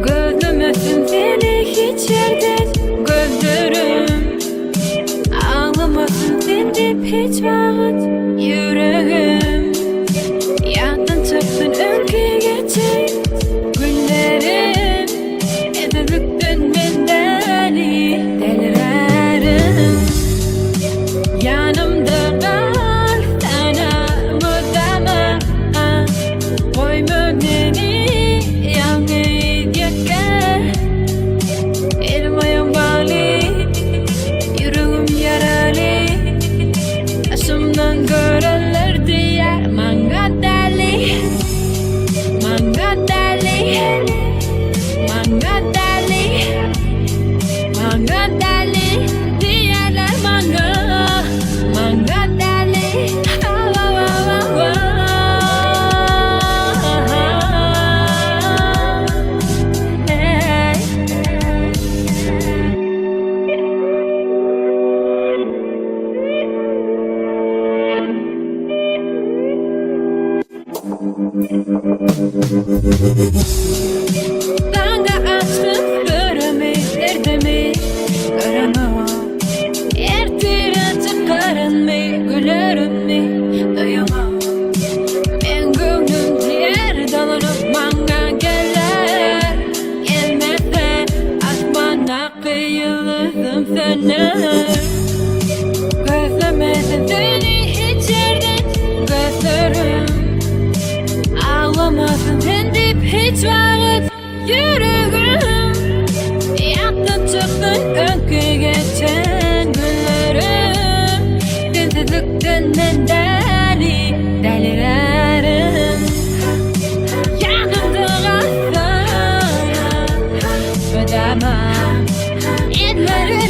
Gözlemesin seni hiç yerden gözlerim. Ağlamasın seni hiç vakit yüreğim. Yadın çıksın öykü geçer günlerim. Ezilükten ben deli delirerim. Yanımda kal sana mutama. Koyma beni yalnız yakar. Elmayım bali, yüreğim yaralı. Aşımdan görürler diğer manga deli. Manga deli, manga deli, manga deli. Diğerler manga, manga deli. Bana açtım göremeyi göremem. Ertire çıkarın mı gülerim mi duyamam. Ben gönlüm diğer dalanıp manga gelir. Gelmezse asmana kıyılırım sana. Gözlemesin seni hiç yerden gözlerim. Ağlamasın sen deyip hiç vakit yüreğim. Yattın çıktın öykü geçen günlerim. Sensizlikten ben deli delirerim. Yanımda kalsana ödemem ellerim.